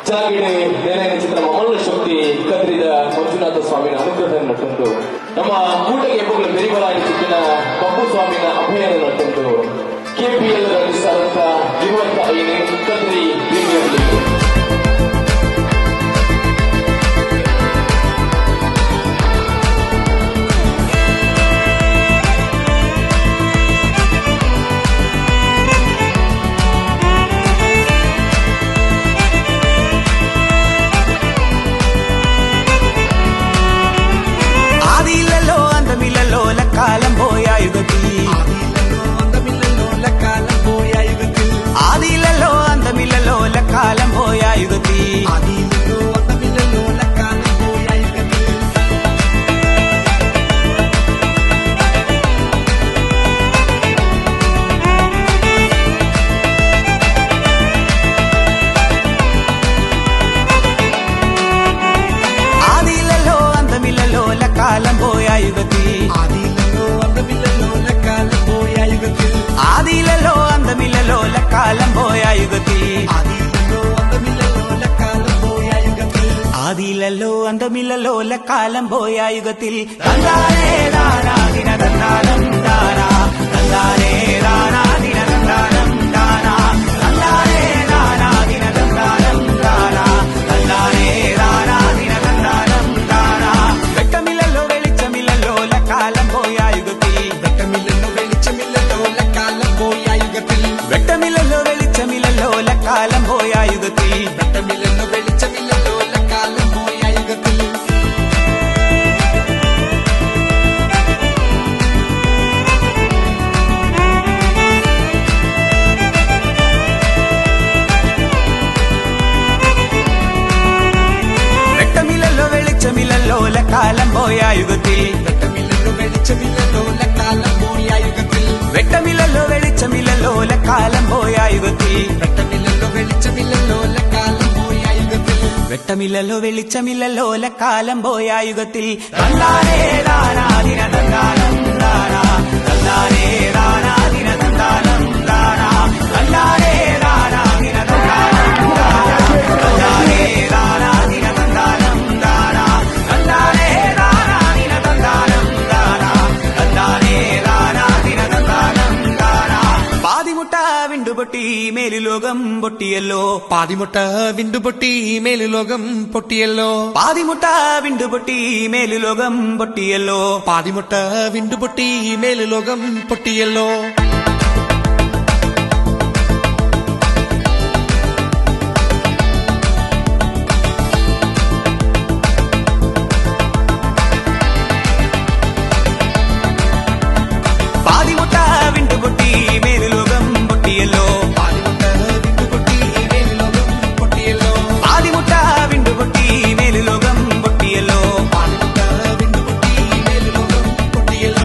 ಚಾಗಿಡೆ ನೇರೈನ ಚಿತ್ರ ಅಮಲ ಶಕ್ತಿ ಕದ್ರಿದ ಮಂಜುನಾಥ ಸ್ವಾಮಿನ ಅನುಗ್ರಹ ನಟ್ಟುಂಟು ನಮ್ಮ ಕೂಟಗೆ ಎಪ್ಪುಗಳ ಬೆರಿಬಲಾಗಿ ಚಿಕ್ಕಿನ ಪಪ್ಪು ಸ್ವಾಮಿನ ಅಭಯನ ನಟ್ಟುಂಟು ಕೆಪಿಎಲ್ ರಚಿಸಿದಂತ 25 ಕದ್ರಿ ಪ್ರೀಮಿಯರ್ ಲೀಗ್ കാലം പോയ യുഗത്തിൽ ആദിയിലല്ലോ അന്തമില്ലല്ലോ കാലം പോയ യുഗത്തിൽ ആദിയിലല്ലോ അന്തമില്ലല്ലോ കാലം പോയ യുഗത്തിൽ ആദിയിലല്ലോ അന്തമില്ലല്ലോ കാലം പോയ യുഗത്തിൽ ആദിയിലല്ലോ അന്തമില്ലല്ലോ കാലം പോയ യുഗത്തിൽ തന്താനേ ദാനാദിന തന്താനം ദാനാ തന്താനേ ദാനാദിന തന്താനം ദാനാ തന്താനേ ദാനാദിന തന്താനം ദാനാ തന്താനേ ദാനാദിന തന്താനം ദാനാ വെട്ടമില്ലല്ലോ വെളിച്ചമില്ലല്ലോ കാലം പോയ യുഗത്തിൽ വെട്ടമില്ലല്ലോ വെളിച്ചമില്ലല്ലോ കാലം പോയ യുഗത്തിൽ വെട്ടമില്ലല്ലോ വെളിച്ചമില്ലല്ലോ കാലം പോയ യുഗത്തിൽ വെട്ടമില്ലല്ലോ വെളിച്ചമില്ലല്ലോ കാലം പോയ യുഗത്തിൽ വെട്ടമില്ലല്ലോ വെളിച്ചമില്ലല്ലോ കാലം പോയ യുഗത്തിൽ വെട്ടമില്ലല്ലോ വെളിച്ചമില്ലല്ലോ കാലം പോയ യുഗത്തിൽ വെട്ടമില്ലല്ലോ വെളിച്ചമില്ലല്ലോ കാലം പോയ യുഗത്തിൽ വെട്ടമില്ലല്ലോ വെളിച്ചമില്ലല്ലോ കാലം പോയ യുഗത്തിൽ വെട്ടമില്ലല്ലോ വെളിച്ചമില്ലല്ലോ കാലം പോയ യുഗത്തിൽ തന്താനേ ദാനാദിന തന്താനം ദാനാ തന്താനേ ദാനാദിന തന്താനം ദാനാ തന്താനേ ദാനാദിന തന്താനം ദാനാ തന്താനേ ദാനാദിന തന്താനം ദാനാ തന്താനേ ദാനാദിന തന്താനം ദാനാ തന്താനേ ദാനാദിന തന്താനം ദാനാ പാതിമുട്ട വിണ്ടുപൊട്ടി മേലുലോകം പൊട്ടിയല്ലോ പാതിമുട്ട വിണ്ടുപൊട്ടി മേലുലോകം പൊട്ടിയല്ലോ പാതിമുട്ട വിണ്ടുപൊട്ടി മേലുലോകം പൊട്ടിയല്ലോ പാതിമുട്ട വിണ്ടുപൊട്ടി മേലുലോകം പൊട്ടിയല്ലോ